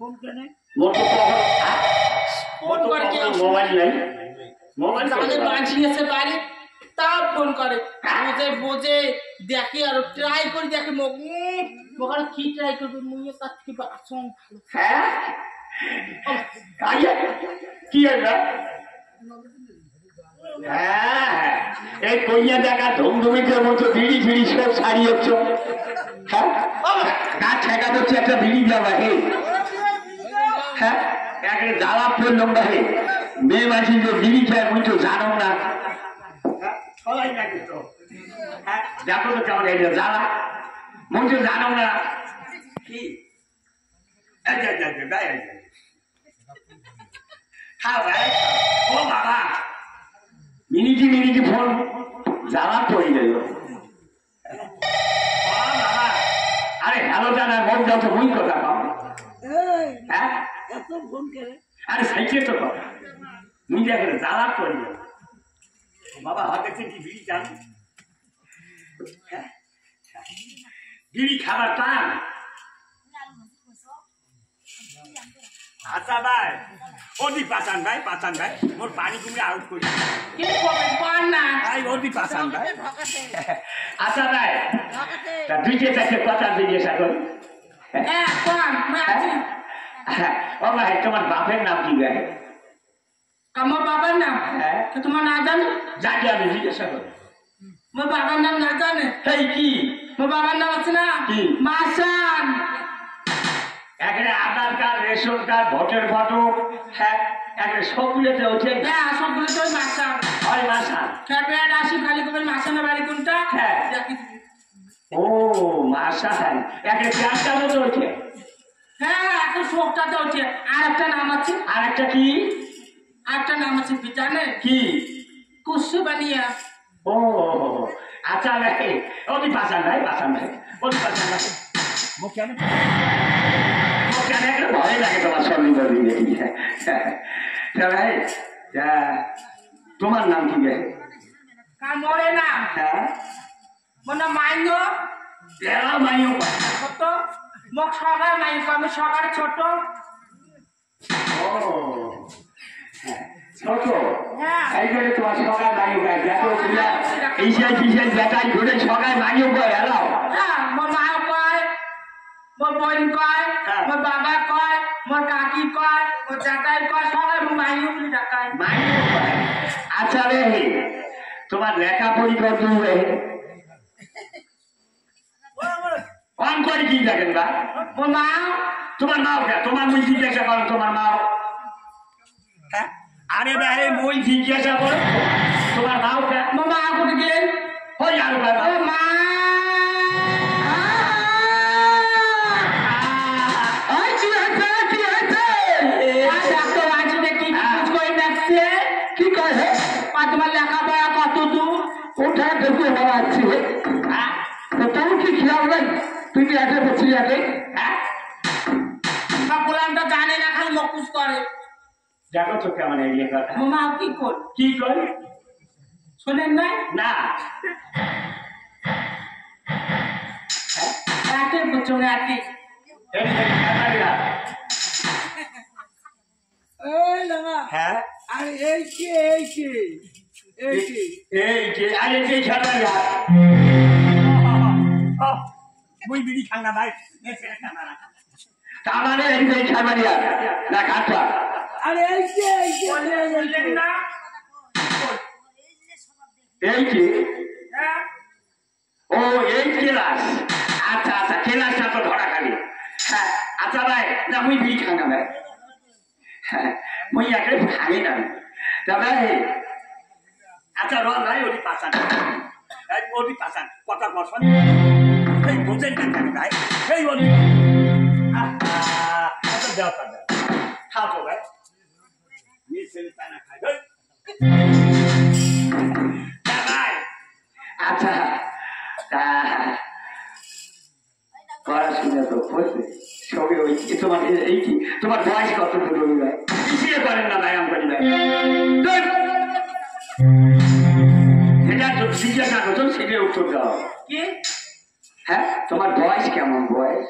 phone করে মোর তো phone করে কি মোবাইল নাই মোবাইল তাহলে বাঁচিয়েছে বাড়ি তা ফোন করে বোঝে বোঝে দেখে আর ট্রাই করে দেখে মোকার কি ট্রাই করবে মুইও তার থেকে বাঁচন হ্যাঁ আইয়া কি হলো হ্যাঁ এই কইয়া দেখা ধুমধুমিদের মতো বিড়ি ফিড়ি সব ছাড়িয়েছ হ্যাঁ কাজ ঠেকা হচ্ছে একটা বিড়ি দেওয়া হে হ্যাঁ একটা জ্বালা পড়লাম না হে মেয়ে মাঝি যে বিড়ি খায় মুই তো জানো না সবাই নাকি তো হ্যাঁ দেখো তো কেমন এই জ্বালা মুই তো জানো না কি হ্যাঁ ভাই ও বাবা মিনিটি মিনিটি ফোন জ্বালা পড়ে গেল বাবা আরে হ্যালো জানা মন যত ভুল কথা পাবো হ্যাঁ এত ফোন করে আরে সাইকে তো কথা নিজে করে জ্বালা পড়ে গেল বাবা হাত দেখছেন কি বিড়ি চান বিড়ি খাবার টান আচ্ছা ভাই ওদি পাচান ভাই মোর পানি কুমড়ে আউট করি কিন্তু কবে পান না ভাই ওদি পাচান ভাই আচ্ছা ভাই তা দুইটা চারটে কথা জিজ্ঞাসা করি হ্যাঁ কোন মই আছি ও ভাই তোমার বাপের নাম কি ভাই আমার বাবার নাম হ্যাঁ তো তোমার না জানো জানি আমি জিজ্ঞাসা করি মোর বাবার নাম না জানে এই কি মোর বাবার নাম আছে না কি মাসান এখানে আধার কার্ড রেশন কার্ড ভোটের ফটো হ্যাঁ এখানে সবগুলোতে হচ্ছে হ্যাঁ সবগুলো তো মাসান ওই মাসান ফেব্রুয়ারি আসি খালি করবেন মাসানের বাড়ি কোনটা হ্যাঁ দেখি ও মাসান এখানে চারটা মতো হচ্ছে হ্যাঁ এখন শোকটাতে হচ্ছে আর একটা নাম আছে আর একটা কি আরেকটা নাম আছে জানেন কি কুসু বানিয়া ও আচ্ছা ভাই ওদি পাসান ভাই ওদি পাসান ভাই কেন একটা ভয় লাগে তোমার সঙ্গী দেখি ভাই তোমার নাম কি ভাই মরে না হ্যাঁ মনে মাইনো মাইও কত মোক সকাল মাইক আমি সকাল ছোট ও ছোট হ্যাঁ এই জন্য তোমার সকাল মাইও গায় দেখো তুলা ইসাই পিসাই দেখাই ঘুরে সকাল মাইও গায় এলাও হ্যাঁ মোর মা কয় মোর বোন কয় মোর বাবা কয় মোর কাকি কয় মোর চাচাই কয় সবাই মাইও বলে ডাকায় মাইও গায় আচ্ছা রে তোমার লেখাপড়ি কত রে অন করে কি দেখেন বা মোর মা তোমার মাও কে তোমার মুই জিজ্ঞাসা করো তোমার মাও হ্যাঁ আরে ভাই মুই জিজ্ঞাসা করো তোমার মাও কে মোর মা কোথায় গেল ওই আর বাবা ও মা তোমার লেখাপড়া কত দূর ওটা দেখে হওয়াচ্ছি তোর কি খেয়াল নাই তুই কি একে বসলি একে গোলামটা জানে না খালি মকুস করে দেখো তো কেমন এই কথা মামা কি কর কি করে শোনেন নাই না একে বচনে একে এই লাগা হ্যাঁ আরে এই কে আরে যে খেলা মুই বিড়ি খান না ভাই তার মানে এই যে খেলা না কাটবা আরে এই কে না এই কি হ্যাঁ ও এই ক্লাস আচ্ছা আচ্ছা ক্লাসটা তো ধরা খালি হ্যাঁ আচ্ছা ভাই না মুই বিড়ি খান না ভাই হ্যাঁ মুই একে খাই না তা ভাই আচ্ছা রন ভাই ওটি পাচান কথা বসন এই বোঝেন না কেন ভাই এই বলি আচ্ছা যাও তা খাও তো ভাই মিশে পানা খাই ভাই আচ্ছা পড়াশোনা তো করছে সবে ওই তোমার এই কি তোমার বয়স কত দূর ভাই পিছিয়ে পারেন না ভাই আমি ভাই এটা জিজ্ঞাসা করছো সেটা উত্তর দাও কি হ্যাঁ তোমার বয়স কেমন বয়স